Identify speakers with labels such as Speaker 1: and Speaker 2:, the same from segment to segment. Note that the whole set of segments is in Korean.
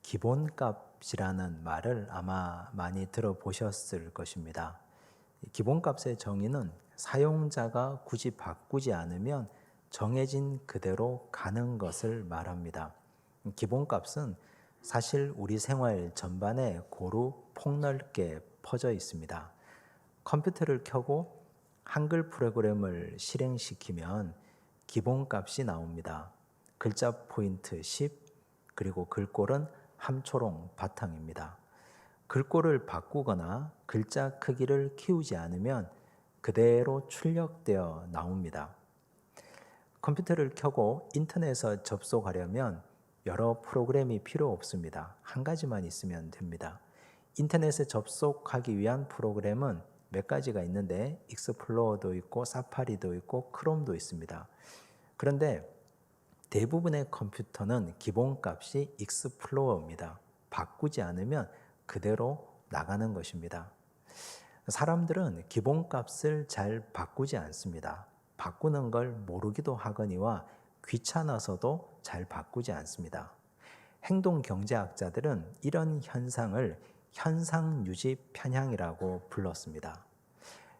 Speaker 1: 기본값이라는 말을 아마 많이 들어보셨을 것입니다. 기본값의 정의는 사용자가 굳이 바꾸지 않으면 정해진 그대로 가는 것을 말합니다. 기본값은 사실 우리 생활 전반에 고루 폭넓게 퍼져 있습니다. 컴퓨터를 켜고 한글 프로그램을 실행시키면 기본값이 나옵니다. 글자 포인트 10, 그리고 글꼴은 함초롱 바탕입니다. 글꼴을 바꾸거나 글자 크기를 키우지 않으면 그대로 출력되어 나옵니다. 컴퓨터를 켜고 인터넷에 접속하려면 여러 프로그램이 필요 없습니다. 한 가지만 있으면 됩니다. 인터넷에 접속하기 위한 프로그램은 몇 가지가 있는데 익스플로어도 있고 사파리도 있고 크롬도 있습니다. 그런데 대부분의 컴퓨터는 기본값이 익스플로어입니다. 바꾸지 않으면 그대로 나가는 것입니다. 사람들은 기본값을 잘 바꾸지 않습니다. 바꾸는 걸 모르기도 하거니와 귀찮아서도 잘 바꾸지 않습니다. 행동경제학자들은 이런 현상을 현상유지 편향이라고 불렀습니다.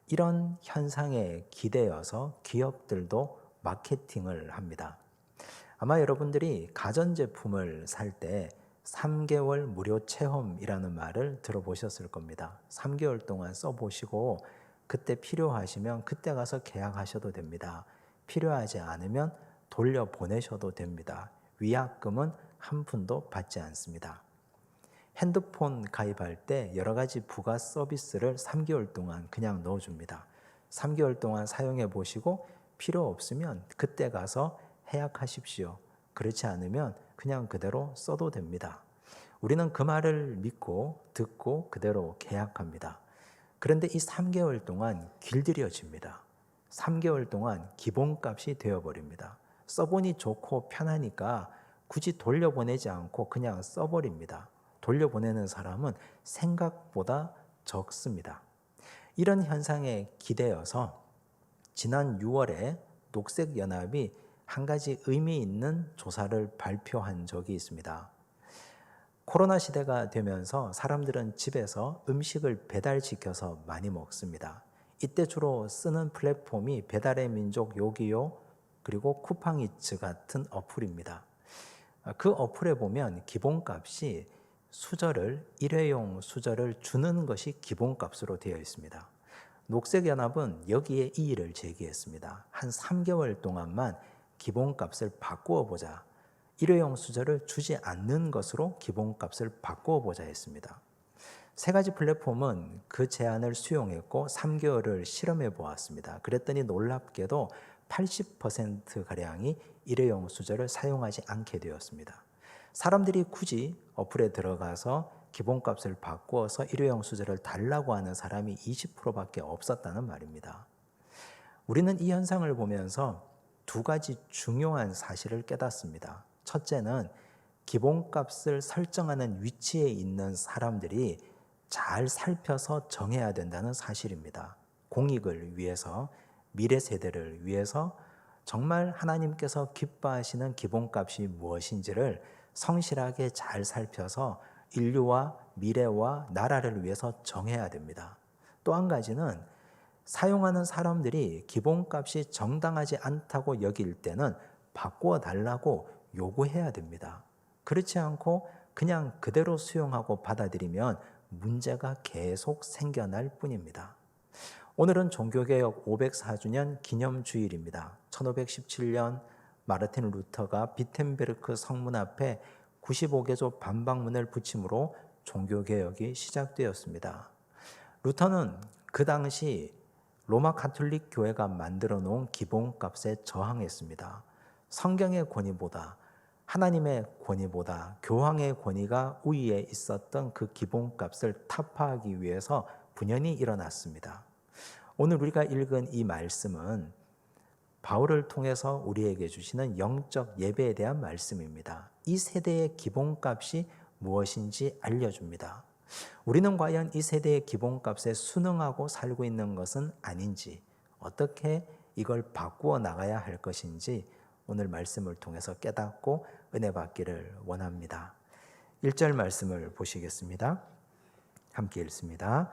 Speaker 1: 이런 현상에 기대어서 기업들도 마케팅을 합니다. 아마 여러분들이 가전제품을 살 때 3개월 무료 체험이라는 말을 들어보셨을 겁니다. 3개월 동안 써보시고 그때 필요하시면 그때 가서 계약하셔도 됩니다. 필요하지 않으면 돌려보내셔도 됩니다. 위약금은 한 푼도 받지 않습니다. 핸드폰 가입할 때 여러 가지 부가 서비스를 3개월 동안 그냥 넣어줍니다. 3개월 동안 사용해 보시고 필요 없으면 그때 가서 해약하십시오. 그렇지 않으면 그냥 그대로 써도 됩니다. 우리는 그 말을 믿고 듣고 그대로 계약합니다. 그런데 이 3개월 동안 길들여집니다. 3개월 동안 기본값이 되어버립니다. 써보니 좋고 편하니까 굳이 돌려보내지 않고 그냥 써버립니다. 돌려보내는 사람은 생각보다 적습니다. 이런 현상에 기대어서 지난 6월에 녹색연합이 한 가지 의미 있는 조사를 발표한 적이 있습니다. 코로나 시대가 되면서 사람들은 집에서 음식을 배달시켜서 많이 먹습니다. 이때 주로 쓰는 플랫폼이 배달의 민족 요기요 그리고 쿠팡이츠 같은 어플입니다. 그 어플에 보면 기본값이 일회용 수저를 주는 것이 기본값으로 되어 있습니다. 녹색연합은 여기에 이의를 제기했습니다. 한 3개월 동안만 기본값을 바꾸어 보자. 일회용 수저를 주지 않는 것으로 기본값을 바꾸어 보자 했습니다. 세 가지 플랫폼은 그 제안을 수용했고 3개월을 실험해 보았습니다. 그랬더니 놀랍게도 80%가량이 일회용 수저를 사용하지 않게 되었습니다. 사람들이 굳이 어플에 들어가서 기본값을 바꾸어서 일회용 수저를 달라고 하는 사람이 20%밖에 없었다는 말입니다. 우리는 이 현상을 보면서 두 가지 중요한 사실을 깨닫습니다. 첫째는 기본값을 설정하는 위치에 있는 사람들이 잘 살펴서 정해야 된다는 사실입니다. 공익을 위해서, 미래 세대를 위해서 정말 하나님께서 기뻐하시는 기본값이 무엇인지를 성실하게 잘 살펴서 인류와 미래와 나라를 위해서 정해야 됩니다. 또 한 가지는 사용하는 사람들이 기본값이 정당하지 않다고 여길 때는 바꾸어 달라고 요구해야 됩니다. 그렇지 않고 그냥 그대로 수용하고 받아들이면 문제가 계속 생겨날 뿐입니다. 오늘은 종교개혁 504주년 기념주일입니다. 1517년 마르틴 루터가 비텐베르크 성문 앞에 95개조 반박문을 붙임으로 종교개혁이 시작되었습니다. 루터는 그 당시 로마 가톨릭 교회가 만들어 놓은 기본값에 저항했습니다. 성경의 권위보다 하나님의 권위보다 교황의 권위가 우위에 있었던 그 기본값을 타파하기 위해서 분연히 일어났습니다. 오늘 우리가 읽은 이 말씀은 바울을 통해서 우리에게 주시는 영적 예배에 대한 말씀입니다. 이 세대의 기본값이 무엇인지 알려줍니다. 우리는 과연 이 세대의 기본값에 순응하고 살고 있는 것은 아닌지, 어떻게 이걸 바꾸어 나가야 할 것인지 오늘 말씀을 통해서 깨닫고 은혜 받기를 원합니다. 1절 말씀을 보시겠습니다. 함께 읽습니다.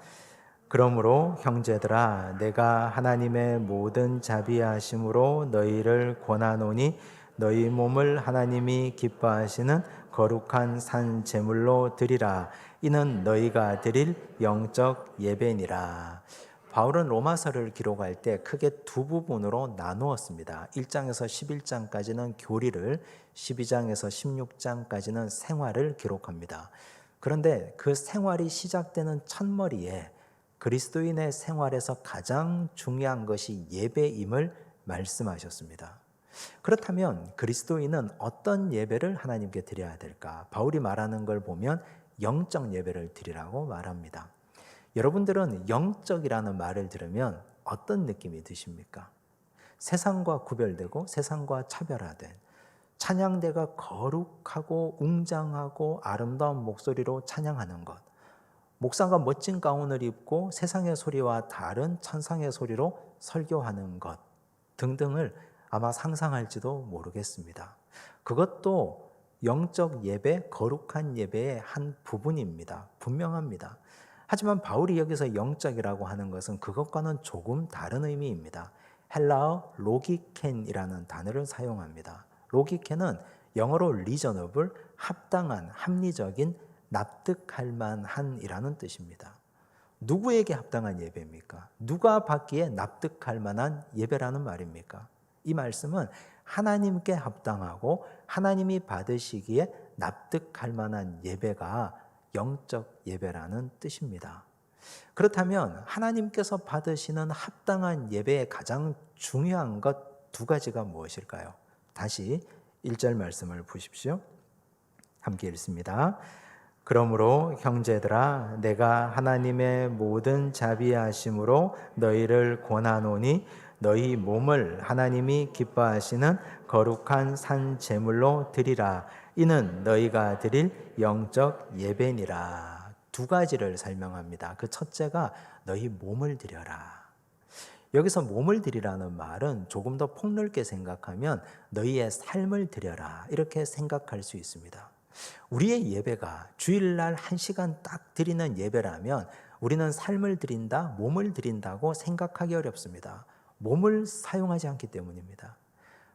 Speaker 1: 그러므로 형제들아 내가 하나님의 모든 자비하심으로 너희를 권하노니 너희 몸을 하나님이 기뻐하시는 거룩한 산 제물로 드리라. 이는 너희가 드릴 영적 예배니라. 바울은 로마서를 기록할 때 크게 두 부분으로 나누었습니다. 1장에서 11장까지는 교리를, 12장에서 16장까지는 생활을 기록합니다. 그런데 그 생활이 시작되는 첫머리에 그리스도인의 생활에서 가장 중요한 것이 예배임을 말씀하셨습니다. 그렇다면 그리스도인은 어떤 예배를 하나님께 드려야 될까? 바울이 말하는 걸 보면 영적 예배를 드리라고 말합니다. 여러분들은 영적이라는 말을 들으면 어떤 느낌이 드십니까? 세상과 구별되고 세상과 차별화된 찬양대가 거룩하고 웅장하고 아름다운 목소리로 찬양하는 것, 목사가 멋진 가운을 입고 세상의 소리와 다른 천상의 소리로 설교하는 것 등등을 아마 상상할지도 모르겠습니다. 그것도 영적 예배, 거룩한 예배의 한 부분입니다. 분명합니다. 하지만 바울이 여기서 영적이라고 하는 것은 그것과는 조금 다른 의미입니다. 헬라어 로기켄이라는 단어를 사용합니다. 로기켄은 영어로 reasonable, 합당한, 합리적인, 납득할 만한이라는 뜻입니다. 누구에게 합당한 예배입니까? 누가 받기에 납득할 만한 예배라는 말입니까? 이 말씀은 하나님께 합당하고 하나님이 받으시기에 납득할 만한 예배가 영적 예배라는 뜻입니다. 그렇다면 하나님께서 받으시는 합당한 예배의 가장 중요한 것 두 가지가 무엇일까요? 다시 1절 말씀을 보십시오. 함께 읽습니다. 그러므로 형제들아 내가 하나님의 모든 자비하심으로 너희를 권하노니 너희 몸을 하나님이 기뻐하시는 거룩한 산 제물로 드리라. 이는 너희가 드릴 영적 예배니라. 두 가지를 설명합니다. 그 첫째가 너희 몸을 드려라. 여기서 몸을 드리라는 말은 조금 더 폭넓게 생각하면 너희의 삶을 드려라 이렇게 생각할 수 있습니다. 우리의 예배가 주일날 1시간 딱 드리는 예배라면 우리는 삶을 드린다, 몸을 드린다고 생각하기 어렵습니다. 몸을 사용하지 않기 때문입니다.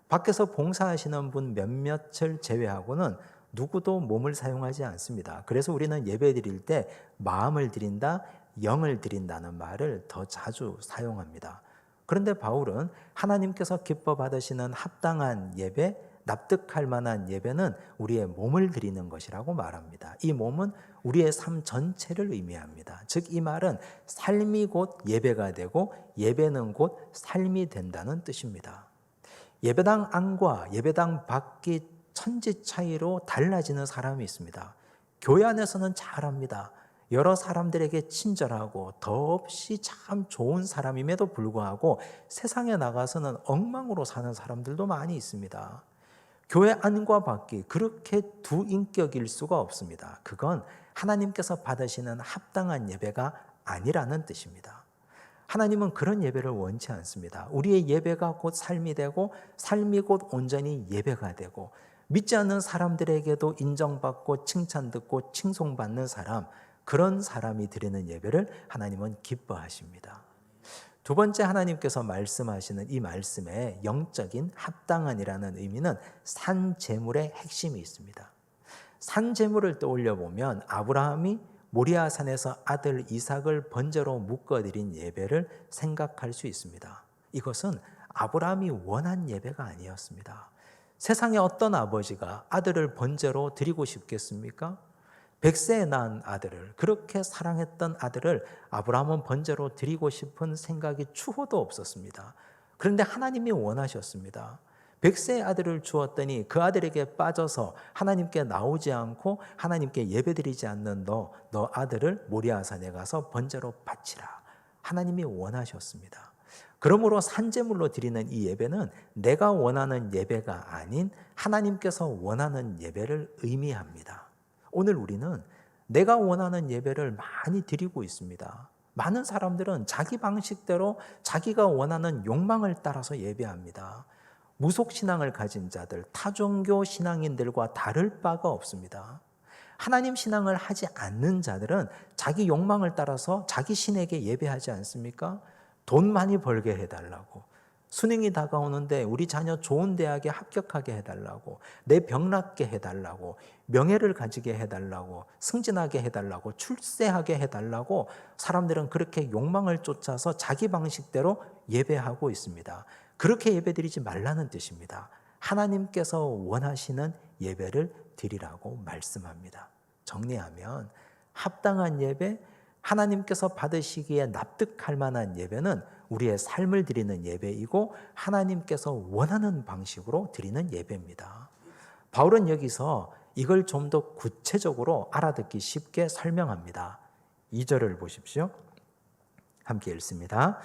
Speaker 1: 밖에서 봉사하시는 분 몇몇을 제외하고는 누구도 몸을 사용하지 않습니다. 그래서 우리는 예배 드릴 때 마음을 드린다, 영을 드린다는 말을 더 자주 사용합니다. 그런데 바울은 하나님께서 기뻐 받으시는 합당한 예배, 납득할 만한 예배는 우리의 몸을 드리는 것이라고 말합니다. 이 몸은 우리의 삶 전체를 의미합니다. 즉 이 말은 삶이 곧 예배가 되고 예배는 곧 삶이 된다는 뜻입니다. 예배당 안과 예배당 밖이 천지 차이로 달라지는 사람이 있습니다. 교회 안에서는 잘합니다. 여러 사람들에게 친절하고 더없이 참 좋은 사람임에도 불구하고 세상에 나가서는 엉망으로 사는 사람들도 많이 있습니다. 교회 안과 밖이 그렇게 두 인격일 수가 없습니다. 그건 하나님께서 받으시는 합당한 예배가 아니라는 뜻입니다. 하나님은 그런 예배를 원치 않습니다. 우리의 예배가 곧 삶이 되고 삶이 곧 온전히 예배가 되고 믿지 않는 사람들에게도 인정받고 칭찬 듣고 칭송받는 사람, 그런 사람이 드리는 예배를 하나님은 기뻐하십니다. 두 번째 하나님께서 말씀하시는 이 말씀에 영적인 합당한이라는 의미는 산 제물의 핵심이 있습니다. 산 제물을 떠올려 보면 아브라함이 모리아 산에서 아들 이삭을 번제로 묶어드린 예배를 생각할 수 있습니다. 이것은 아브라함이 원한 예배가 아니었습니다. 세상에 어떤 아버지가 아들을 번제로 드리고 싶겠습니까? 100세에 낳은 아들을, 그렇게 사랑했던 아들을 아브라함은 번제로 드리고 싶은 생각이 추호도 없었습니다. 그런데 하나님이 원하셨습니다. 100세의 아들을 주었더니 그 아들에게 빠져서 하나님께 나오지 않고 하나님께 예배드리지 않는 너 아들을 모리아산에 가서 번제로 바치라. 하나님이 원하셨습니다. 그러므로 산제물로 드리는 이 예배는 내가 원하는 예배가 아닌 하나님께서 원하는 예배를 의미합니다. 오늘 우리는 내가 원하는 예배를 많이 드리고 있습니다. 많은 사람들은 자기 방식대로 자기가 원하는 욕망을 따라서 예배합니다. 무속신앙을 가진 자들, 타종교 신앙인들과 다를 바가 없습니다. 하나님 신앙을 하지 않는 자들은 자기 욕망을 따라서 자기 신에게 예배하지 않습니까? 돈 많이 벌게 해달라고, 수능이 다가오는데 우리 자녀 좋은 대학에 합격하게 해달라고, 내 병 낫게 해달라고, 명예를 가지게 해달라고, 승진하게 해달라고, 출세하게 해달라고 사람들은 그렇게 욕망을 쫓아서 자기 방식대로 예배하고 있습니다. 그렇게 예배드리지 말라는 뜻입니다. 하나님께서 원하시는 예배를 드리라고 말씀합니다. 정리하면 합당한 예배, 하나님께서 받으시기에 납득할 만한 예배는 우리의 삶을 드리는 예배이고 하나님께서 원하는 방식으로 드리는 예배입니다. 바울은 여기서 이걸 좀 더 구체적으로 알아듣기 쉽게 설명합니다. 2절을 보십시오. 함께 읽습니다.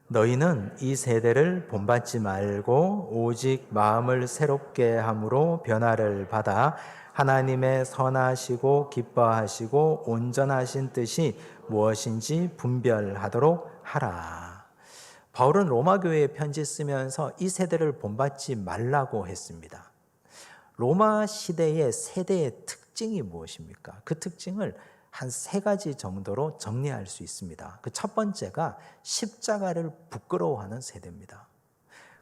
Speaker 1: 너희는 이 세대를 본받지 말고 오직 마음을 새롭게 함으로 변화를 받아 하나님의 선하시고 기뻐하시고 온전하신 뜻이 무엇인지 분별하도록 하라. 바울은 로마 교회에 편지 쓰면서 이 세대를 본받지 말라고 했습니다. 로마 시대의 세대의 특징이 무엇입니까? 그 특징을 한 3가지 정도로 정리할 수 있습니다. 그 첫 번째가 십자가를 부끄러워하는 세대입니다.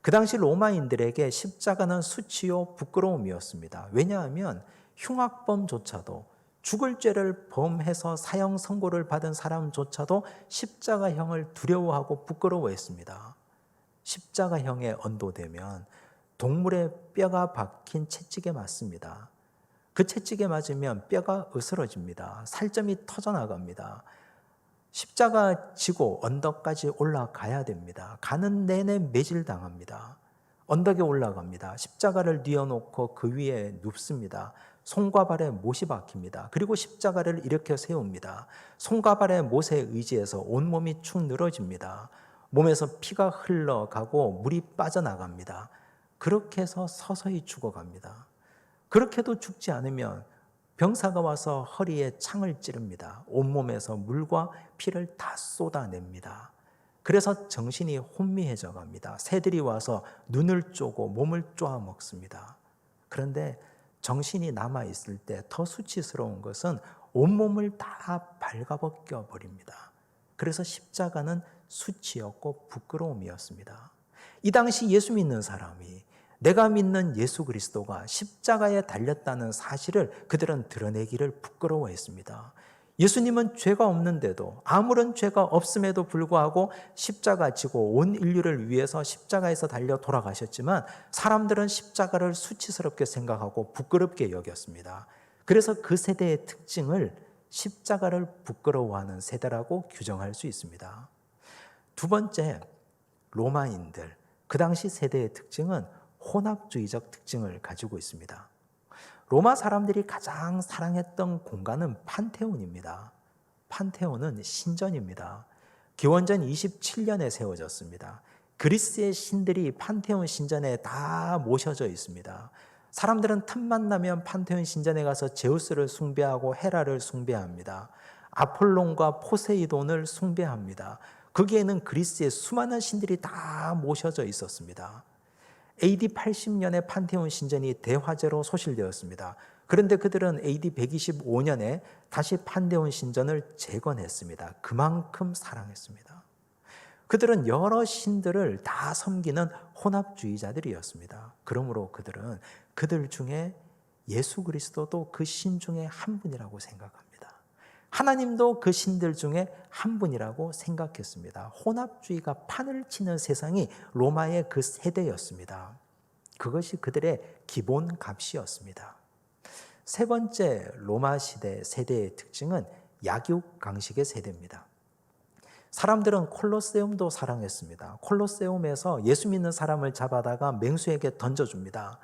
Speaker 1: 그 당시 로마인들에게 십자가는 수치요 부끄러움이었습니다. 왜냐하면 흉악범조차도, 죽을 죄를 범해서 사형 선고를 받은 사람조차도 십자가형을 두려워하고 부끄러워했습니다. 십자가형에 언도되면 동물의 뼈가 박힌 채찍에 맞습니다. 그 채찍에 맞으면 뼈가 으스러집니다. 살점이 터져나갑니다. 십자가 지고 언덕까지 올라가야 됩니다. 가는 내내 매질당합니다. 언덕에 올라갑니다. 십자가를 뉘어놓고 그 위에 눕습니다. 손과 발에 못이 박힙니다. 그리고 십자가를 일으켜 세웁니다. 손과 발에 못에 의지해서 온몸이 축 늘어집니다. 몸에서 피가 흘러가고 물이 빠져나갑니다. 그렇게 해서 서서히 죽어갑니다. 그렇게도 죽지 않으면 병사가 와서 허리에 창을 찌릅니다. 온몸에서 물과 피를 다 쏟아냅니다. 그래서 정신이 혼미해져 갑니다. 새들이 와서 눈을 쪼고 몸을 쪼아 먹습니다. 그런데 정신이 남아있을 때 더 수치스러운 것은 온몸을 다 발가벗겨 버립니다. 그래서 십자가는 수치였고 부끄러움이었습니다. 이 당시 예수 믿는 사람이, 내가 믿는 예수 그리스도가 십자가에 달렸다는 사실을 그들은 드러내기를 부끄러워했습니다. 예수님은 죄가 없는데도, 아무런 죄가 없음에도 불구하고 십자가 지고 온 인류를 위해서 십자가에서 달려 돌아가셨지만 사람들은 십자가를 수치스럽게 생각하고 부끄럽게 여겼습니다. 그래서 그 세대의 특징을 십자가를 부끄러워하는 세대라고 규정할 수 있습니다. 두 번째, 로마인들, 그 당시 세대의 특징은 혼합주의적 특징을 가지고 있습니다. 로마 사람들이 가장 사랑했던 공간은 판테온입니다. 판테온은 신전입니다. 기원전 27년에 세워졌습니다. 그리스의 신들이 판테온 신전에 다 모셔져 있습니다. 사람들은 틈만 나면 판테온 신전에 가서 제우스를 숭배하고 헤라를 숭배합니다. 아폴론과 포세이돈을 숭배합니다. 거기에는 그리스의 수많은 신들이 다 모셔져 있었습니다. AD 80년에 판테온 신전이 대화재로 소실되었습니다. 그런데 그들은 AD 125년에 다시 판테온 신전을 재건했습니다. 그만큼 사랑했습니다. 그들은 여러 신들을 다 섬기는 혼합주의자들이었습니다. 그러므로 그들은 그들 중에 예수 그리스도도 그 신 중에 한 분이라고 생각합니다. 하나님도 그 신들 중에 한 분이라고 생각했습니다. 혼합주의가 판을 치는 세상이 로마의 그 세대였습니다. 그것이 그들의 기본 값이었습니다. 세 번째 로마 시대 세대의 특징은 약육강식의 세대입니다. 사람들은 콜로세움도 사랑했습니다. 콜로세움에서 예수 믿는 사람을 잡아다가 맹수에게 던져줍니다.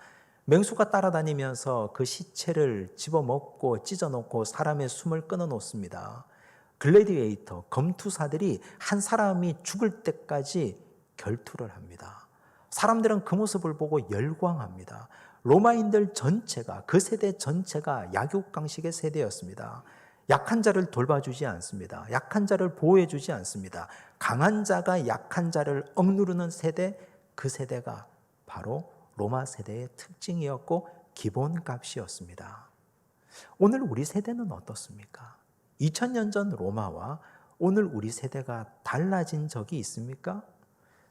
Speaker 1: 맹수가 따라다니면서 그 시체를 집어먹고 찢어놓고 사람의 숨을 끊어놓습니다. 글래디에이터, 검투사들이 한 사람이 죽을 때까지 결투를 합니다. 사람들은 그 모습을 보고 열광합니다. 로마인들 전체가, 그 세대 전체가 약육강식의 세대였습니다. 약한 자를 돌봐주지 않습니다. 약한 자를 보호해주지 않습니다. 강한 자가 약한 자를 억누르는 세대, 그 세대가 바로 로마 세대의 특징이었고 기본값이었습니다. 오늘 우리 세대는 어떻습니까? 2000년 전 로마와 오늘 우리 세대가 달라진 적이 있습니까?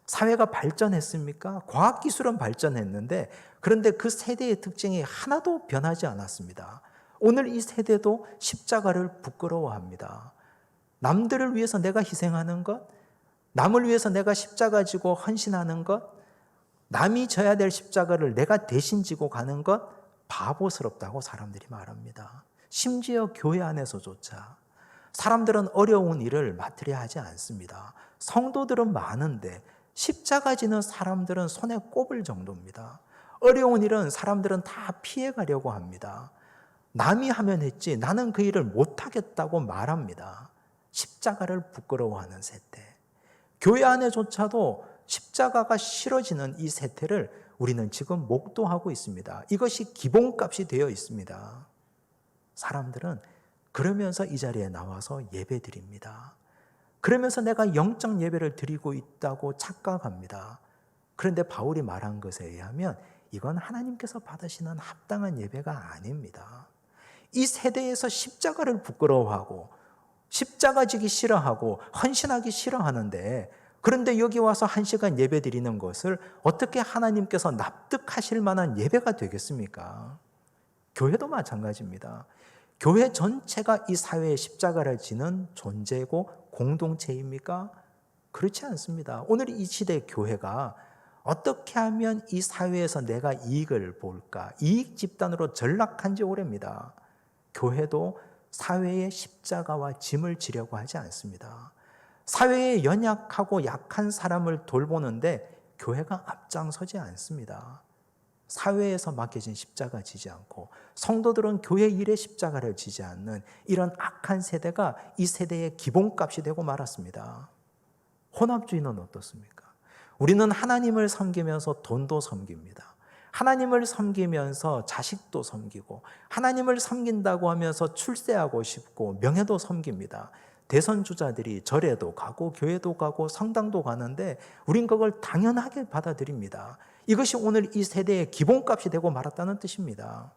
Speaker 1: 사회가 발전했습니까? 과학기술은 발전했는데 그런데 그 세대의 특징이 하나도 변하지 않았습니다. 오늘 이 세대도 십자가를 부끄러워합니다. 남들을 위해서 내가 희생하는 것, 남을 위해서 내가 십자가 지고 헌신하는 것, 남이 져야 될 십자가를 내가 대신 지고 가는 것 바보스럽다고 사람들이 말합니다. 심지어 교회 안에서조차 사람들은 어려운 일을 맡으려 하지 않습니다. 성도들은 많은데 십자가 지는 사람들은 손에 꼽을 정도입니다. 어려운 일은 사람들은 다 피해가려고 합니다. 남이 하면 했지 나는 그 일을 못하겠다고 말합니다. 십자가를 부끄러워하는 세대. 교회 안에조차도 십자가가 싫어지는 이 세태를 우리는 지금 목도하고 있습니다. 이것이 기본값이 되어 있습니다. 사람들은 그러면서 이 자리에 나와서 예배 드립니다. 그러면서 내가 영적 예배를 드리고 있다고 착각합니다. 그런데 바울이 말한 것에 의하면 이건 하나님께서 받으시는 합당한 예배가 아닙니다. 이 세대에서 십자가를 부끄러워하고 십자가 지기 싫어하고 헌신하기 싫어하는데 그런데 여기 와서 1시간 예배 드리는 것을 어떻게 하나님께서 납득하실 만한 예배가 되겠습니까? 교회도 마찬가지입니다. 교회 전체가 이 사회의 십자가를 지는 존재고 공동체입니까? 그렇지 않습니다. 오늘 이 시대의 교회가 어떻게 하면 이 사회에서 내가 이익을 볼까? 이익 집단으로 전락한 지 오래입니다. 교회도 사회의 십자가와 짐을 지려고 하지 않습니다. 사회에 연약하고 약한 사람을 돌보는데 교회가 앞장서지 않습니다. 사회에서 맡겨진 십자가 지지 않고 성도들은 교회 일에 십자가를 지지 않는 이런 악한 세대가 이 세대의 기본값이 되고 말았습니다. 혼합주의는 어떻습니까? 우리는 하나님을 섬기면서 돈도 섬깁니다. 하나님을 섬기면서 자식도 섬기고 하나님을 섬긴다고 하면서 출세하고 싶고 명예도 섬깁니다. 대선 주자들이 절에도 가고 교회도 가고 성당도 가는데 우린 그걸 당연하게 받아들입니다. 이것이 오늘 이 세대의 기본값이 되고 말았다는 뜻입니다.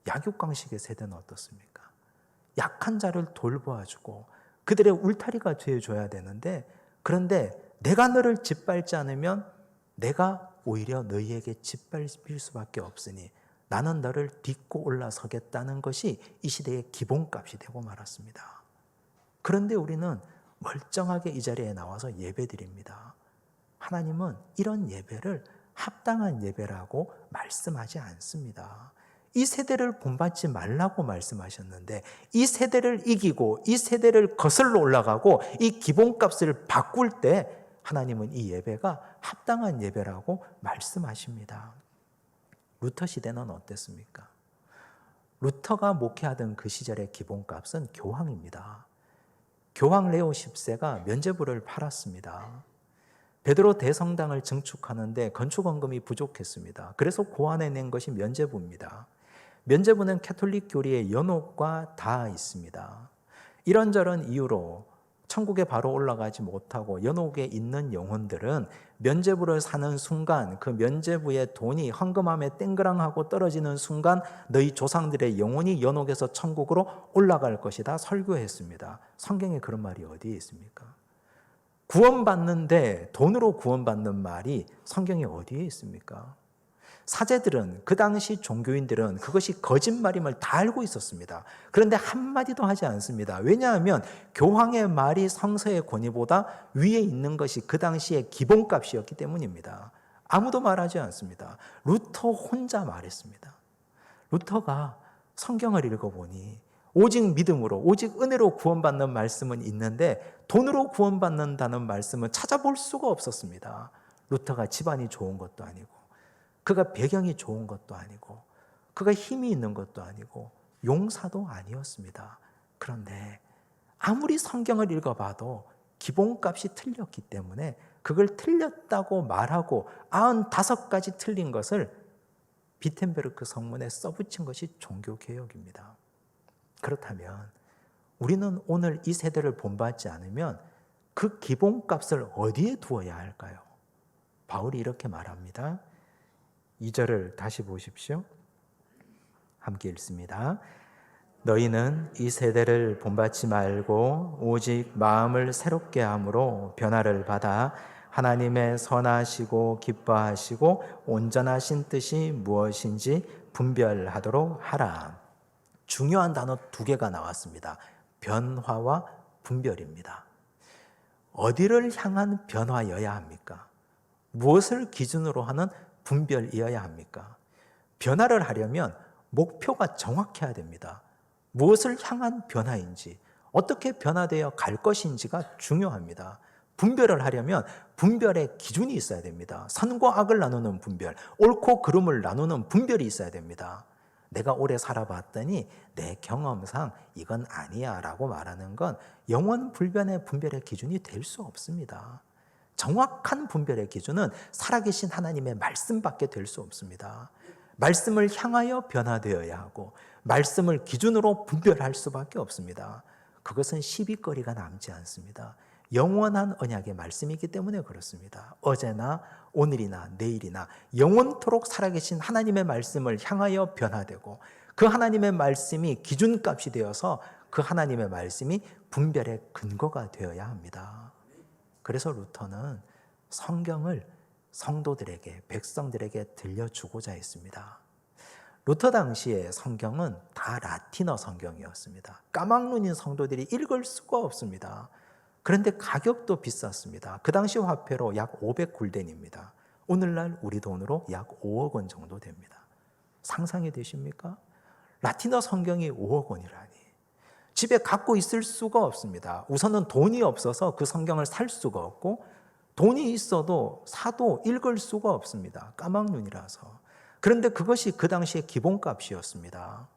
Speaker 1: 약육강식의 세대는 어떻습니까? 약한 자를 돌보아주고 그들의 울타리가 되어줘야 되는데 그런데 내가 너를 짓밟지 않으면 내가 오히려 너희에게 짓밟힐 수밖에 없으니 나는 너를 딛고 올라서겠다는 것이 이 시대의 기본값이 되고 말았습니다. 그런데 우리는 멀쩡하게 이 자리에 나와서 예배드립니다. 하나님은 이런 예배를 합당한 예배라고 말씀하지 않습니다. 이 세대를 본받지 말라고 말씀하셨는데 이 세대를 이기고 이 세대를 거슬러 올라가고 이 기본값을 바꿀 때 하나님은 이 예배가 합당한 예배라고 말씀하십니다. 루터 시대는 어땠습니까? 루터가 목회하던 그 시절의 기본값은 교황입니다. 교황 레오 10세가 면죄부를 팔았습니다. 베드로 대성당을 증축하는데 건축원금이 부족했습니다. 그래서 고안해낸 것이 면죄부입니다. 면죄부는 캐톨릭 교리의 연옥과 다 있습니다. 이런저런 이유로 천국에 바로 올라가지 못하고 연옥에 있는 영혼들은 면죄부를 사는 순간 그 면죄부의 돈이 헌금함에 땡그랑하고 떨어지는 순간 너희 조상들의 영혼이 연옥에서 천국으로 올라갈 것이다 설교했습니다. 성경에 그런 말이 어디에 있습니까? 구원받는데 돈으로 구원받는 말이 성경에 어디에 있습니까? 사제들은 그 당시 종교인들은 그것이 거짓말임을 다 알고 있었습니다. 그런데 한마디도 하지 않습니다. 왜냐하면 교황의 말이 성서의 권위보다 위에 있는 것이 그 당시의 기본값이었기 때문입니다. 아무도 말하지 않습니다. 루터 혼자 말했습니다. 루터가 성경을 읽어보니 오직 믿음으로 오직 은혜로 구원받는 말씀은 있는데 돈으로 구원받는다는 말씀은 찾아볼 수가 없었습니다. 루터가 집안이 좋은 것도 아니고 그가 배경이 좋은 것도 아니고 그가 힘이 있는 것도 아니고 용사도 아니었습니다. 그런데 아무리 성경을 읽어봐도 기본값이 틀렸기 때문에 그걸 틀렸다고 말하고 95가지 틀린 것을 비텐베르크 성문에 써붙인 것이 종교개혁입니다. 그렇다면 우리는 오늘 이 세대를 본받지 않으면 그 기본값을 어디에 두어야 할까요? 바울이 이렇게 말합니다. 2절을 다시 보십시오. 함께 읽습니다. 너희는 이 세대를 본받지 말고 오직 마음을 새롭게 함으로 변화를 받아 하나님의 선하시고 기뻐하시고 온전하신 뜻이 무엇인지 분별하도록 하라. 중요한 단어 두 개가 나왔습니다. 변화와 분별입니다. 어디를 향한 변화여야 합니까? 무엇을 기준으로 하는 분별이어야 합니까? 변화를 하려면 목표가 정확해야 됩니다. 무엇을 향한 변화인지, 어떻게 변화되어 갈 것인지가 중요합니다. 분별을 하려면 분별의 기준이 있어야 됩니다. 선과 악을 나누는 분별, 옳고 그름을 나누는 분별이 있어야 됩니다. 내가 오래 살아봤더니 내 경험상 이건 아니야 라고 말하는 건 영원 불변의 분별의 기준이 될 수 없습니다. 정확한 분별의 기준은 살아계신 하나님의 말씀밖에 될 수 없습니다. 말씀을 향하여 변화되어야 하고 말씀을 기준으로 분별할 수밖에 없습니다. 그것은 시비거리가 남지 않습니다. 영원한 언약의 말씀이기 때문에 그렇습니다. 어제나 오늘이나 내일이나 영원토록 살아계신 하나님의 말씀을 향하여 변화되고 그 하나님의 말씀이 기준값이 되어서 그 하나님의 말씀이 분별의 근거가 되어야 합니다. 그래서 루터는 성경을 성도들에게, 백성들에게 들려주고자 했습니다. 루터 당시에 성경은 다 라틴어 성경이었습니다. 까막눈인 성도들이 읽을 수가 없습니다. 그런데 가격도 비쌌습니다. 그 당시 화폐로 약 500굴덴입니다. 오늘날 우리 돈으로 약 5억 원 정도 됩니다. 상상이 되십니까? 라틴어 성경이 5억 원이라니. 집에 갖고 있을 수가 없습니다. 우선은 돈이 없어서 그 성경을 살 수가 없고 돈이 있어도 사도 읽을 수가 없습니다. 까막눈이라서. 그런데 그것이 그 당시의 기본값이었습니다.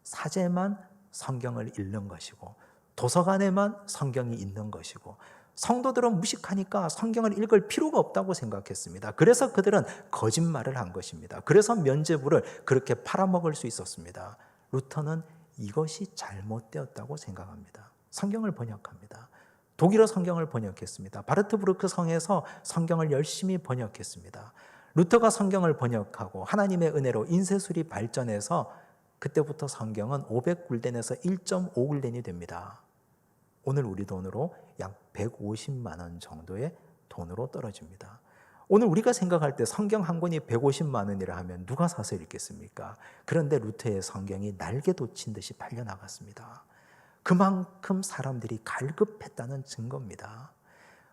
Speaker 1: 사제만 성경을 읽는 것이고 도서관에만 성경이 있는 것이고 성도들은 무식하니까 성경을 읽을 필요가 없다고 생각했습니다. 그래서 그들은 거짓말을 한 것입니다. 그래서 면죄부를 그렇게 팔아먹을 수 있었습니다. 루터는 이것이 잘못되었다고 생각합니다. 성경을 번역합니다. 독일어 성경을 번역했습니다. 바르트부르크 성에서 성경을 열심히 번역했습니다. 루터가 성경을 번역하고 하나님의 은혜로 인쇄술이 발전해서 그때부터 성경은 500굴덴에서 1.5굴덴이 됩니다. 오늘 우리 돈으로 약 150만 원 정도의 돈으로 떨어집니다. 오늘 우리가 생각할 때 성경 한 권이 150만 원이라 하면 누가 사서 읽겠습니까? 그런데 루터의 성경이 날개 돋친 듯이 팔려나갔습니다. 그만큼 사람들이 갈급했다는 증거입니다.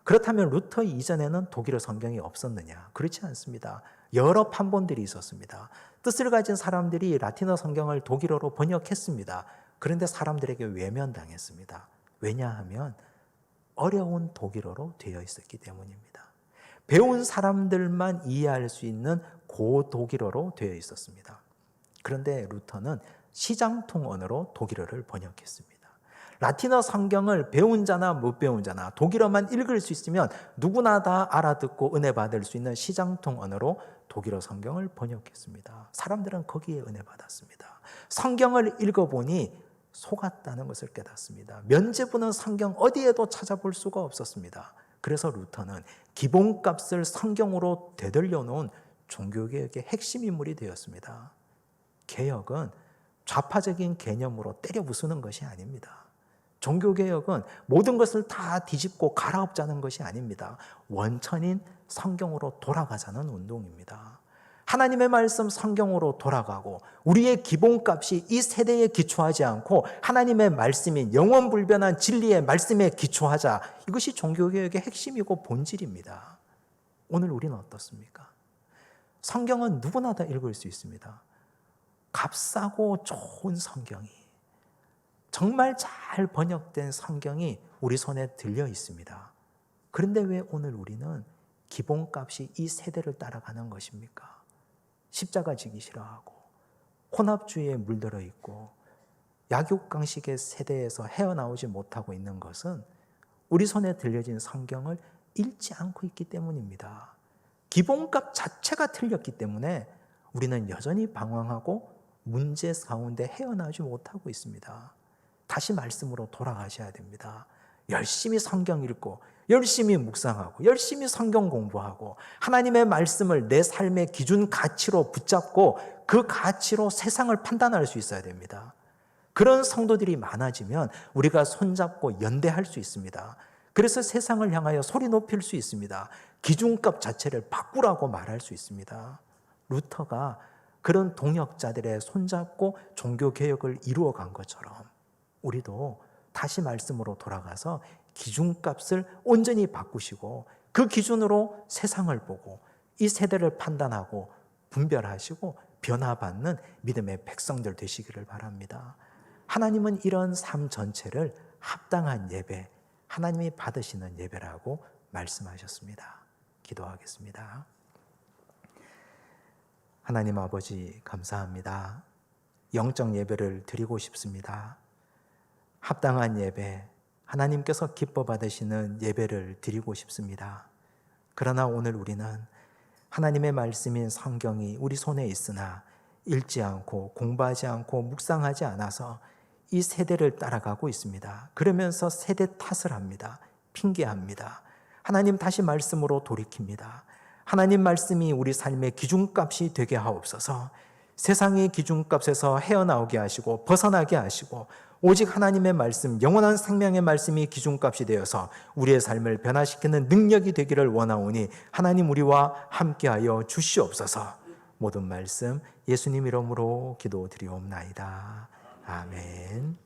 Speaker 1: 그렇다면 루터 이전에는 독일어 성경이 없었느냐? 그렇지 않습니다. 여러 판본들이 있었습니다. 뜻을 가진 사람들이 라틴어 성경을 독일어로 번역했습니다. 그런데 사람들에게 외면당했습니다. 왜냐하면 어려운 독일어로 되어 있었기 때문입니다. 배운 사람들만 이해할 수 있는 고독일어로 되어 있었습니다. 그런데 루터는 시장통 언어로 독일어를 번역했습니다. 라틴어 성경을 배운 자나 못 배운 자나 독일어만 읽을 수 있으면 누구나 다 알아듣고 은혜 받을 수 있는 시장통 언어로 독일어 성경을 번역했습니다. 사람들은 거기에 은혜 받았습니다. 성경을 읽어보니 속았다는 것을 깨닫습니다. 면죄부는 성경 어디에도 찾아볼 수가 없었습니다. 그래서 루터는 기본값을 성경으로 되돌려 놓은 종교개혁의 핵심 인물이 되었습니다. 개혁은 좌파적인 개념으로 때려 부수는 것이 아닙니다. 종교개혁은 모든 것을 다 뒤집고 갈아엎자는 것이 아닙니다. 원천인 성경으로 돌아가자는 운동입니다. 하나님의 말씀 성경으로 돌아가고 우리의 기본값이 이 세대에 기초하지 않고 하나님의 말씀인 영원불변한 진리의 말씀에 기초하자. 이것이 종교개혁의 핵심이고 본질입니다. 오늘 우리는 어떻습니까? 성경은 누구나 다 읽을 수 있습니다. 값싸고 좋은 성경이 정말 잘 번역된 성경이 우리 손에 들려 있습니다. 그런데 왜 오늘 우리는 기본값이 이 세대를 따라가는 것입니까? 십자가 지기 싫어하고 혼합주의에 물들어 있고 약육강식의 세대에서 헤어나오지 못하고 있는 것은 우리 손에 들려진 성경을 읽지 않고 있기 때문입니다. 기본값 자체가 틀렸기 때문에 우리는 여전히 방황하고 문제 가운데 헤어나오지 못하고 있습니다. 다시 말씀으로 돌아가셔야 됩니다. 열심히 성경 읽고 열심히 묵상하고 열심히 성경 공부하고 하나님의 말씀을 내 삶의 기준 가치로 붙잡고 그 가치로 세상을 판단할 수 있어야 됩니다. 그런 성도들이 많아지면 우리가 손잡고 연대할 수 있습니다. 그래서 세상을 향하여 소리 높일 수 있습니다. 기준값 자체를 바꾸라고 말할 수 있습니다. 루터가 그런 동역자들의 손잡고 종교개혁을 이루어간 것처럼 우리도 다시 말씀으로 돌아가서 기준값을 온전히 바꾸시고 그 기준으로 세상을 보고 이 세대를 판단하고 분별하시고 변화받는 믿음의 백성들 되시기를 바랍니다. 하나님은 이런 삶 전체를 합당한 예배, 하나님이 받으시는 예배라고 말씀하셨습니다. 기도하겠습니다. 하나님 아버지 감사합니다. 영적 예배를 드리고 싶습니다. 합당한 예배, 하나님께서 기뻐 받으시는 예배를 드리고 싶습니다. 그러나 오늘 우리는 하나님의 말씀인 성경이 우리 손에 있으나 읽지 않고 공부하지 않고 묵상하지 않아서 이 세대를 따라가고 있습니다. 그러면서 세대 탓을 합니다. 핑계합니다. 하나님 다시 말씀으로 돌이킵니다. 하나님 말씀이 우리 삶의 기준값이 되게 하옵소서. 세상의 기준값에서 헤어나오게 하시고 벗어나게 하시고 오직 하나님의 말씀, 영원한 생명의 말씀이 기준값이 되어서 우리의 삶을 변화시키는 능력이 되기를 원하오니 하나님 우리와 함께하여 주시옵소서. 모든 말씀 예수님 이름으로 기도드리옵나이다. 아멘.